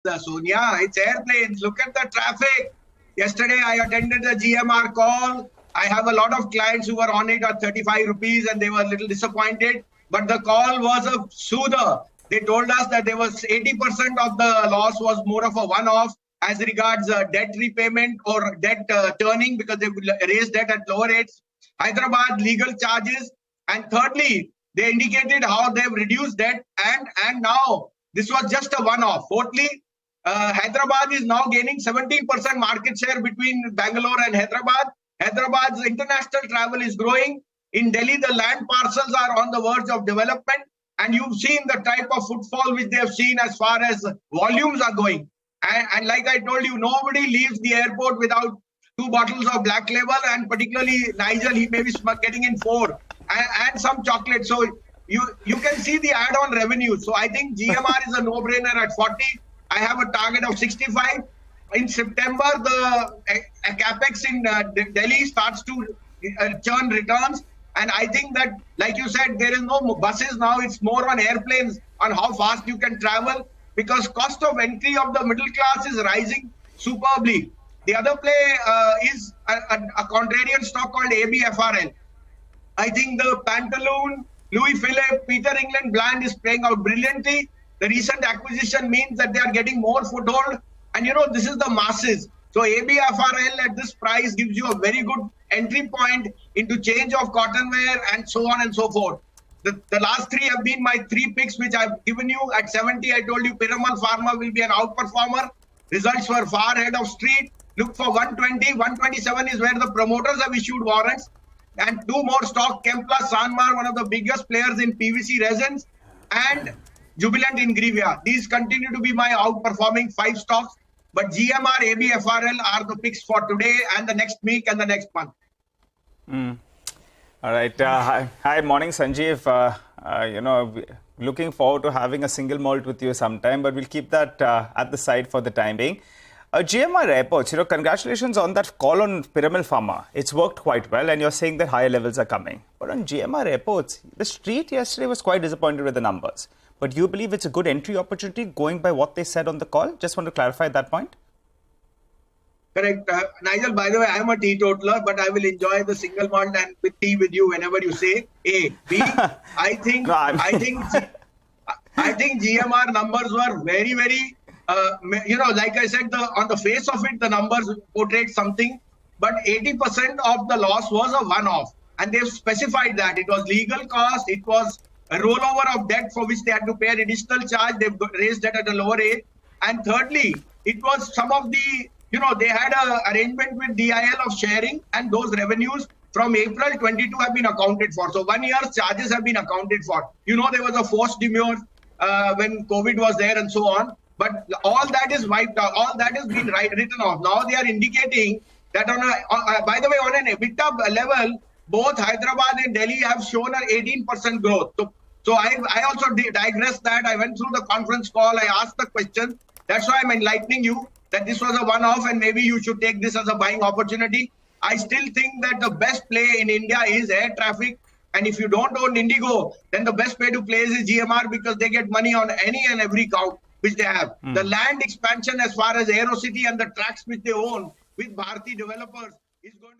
Sonia. It's airplanes. Look at the traffic. Yesterday, I attended the GMR call. I have a lot of clients who were on it at 35 rupees and they were a little disappointed. But the call was a soother. They told us that there was 80% of the loss was more of a one-off as regards debt repayment or debt turning because they raised debt at lower rates. Hyderabad legal charges. And thirdly, they indicated how they've reduced debt and now this was just a one-off. Fourthly, Hyderabad is now gaining 17% market share between Bangalore and Hyderabad. Hyderabad's international travel is growing. In Delhi, the land parcels are on the verge of development. And you've seen the type of footfall which they have seen as far as volumes are going. And like I told you, nobody leaves the airport without 2 bottles of Black Label, and particularly Nigel, he may be getting in 4 and some chocolate. So you can see the add-on revenue. So I think GMR is a no-brainer at 40. I have a target of 65. In September, the capex in Delhi starts to churn returns. And I think that, like you said, there is no buses now. It's more on airplanes on how fast you can travel because cost of entry of the middle class is rising superbly. The other play is a contrarian stock called ABFRL. I think the Pantaloon, Louis Philippe, Peter England brand is playing out brilliantly. The recent acquisition means that they are getting more foothold. And you know, this is the masses. So ABFRL at this price gives you a very good entry point into change of cotton wear and so on and so forth. The last 3 have been my 3 picks which I've given you. At 70, I told you Piramal Pharma will be an outperformer. Results were far ahead of street. Look for 120. 127 is where the promoters have issued warrants. And 2 more stock, Kempla Sanmar, one of the biggest players in PVC resins, and Jubilant Ingrevia. These continue to be my outperforming 5 stocks. But GMR, ABFRL are the picks for today and the next week and the next month. All right. Hi, morning, Sanjeev. Looking forward to having a single malt with you sometime, but we'll keep that at the side for the time being. GMR Airports, congratulations on that call on Piramal Pharma. It's worked quite well, and you're saying that higher levels are coming. But on GMR Airports, the street yesterday was quite disappointed with the numbers. But you believe it's a good entry opportunity going by what they said on the call? Just want to clarify that point. Correct. Nigel, by the way, I am a teetotaler, but I will enjoy the single malt and with tea with you whenever you say A. B, I think GMR numbers were very, very, like I said, on the face of it, the numbers portrayed something, but 80% of the loss was a one-off. And they've specified that it was legal cost, it was a rollover of debt for which they had to pay an additional charge. They've raised that at a lower rate. And thirdly, it was some of the, they had an arrangement with DIL of sharing, and those revenues from April 22 have been accounted for. So 1 year's charges have been accounted for. There was a forced demurrer when COVID was there and so on. But all that is wiped out. All that has been written off. Now they are indicating that by the way, on an EBITDA level, both Hyderabad and Delhi have shown an 18% growth. So I also digressed that. I went through the conference call. I asked the question. That's why I'm enlightening you that this was a one-off and maybe you should take this as a buying opportunity. I still think that the best play in India is air traffic. And if you don't own Indigo, then the best way to play is GMR because they get money on any and every count which they have. The land expansion as far as AeroCity and the tracks which they own with Bharti developers is going to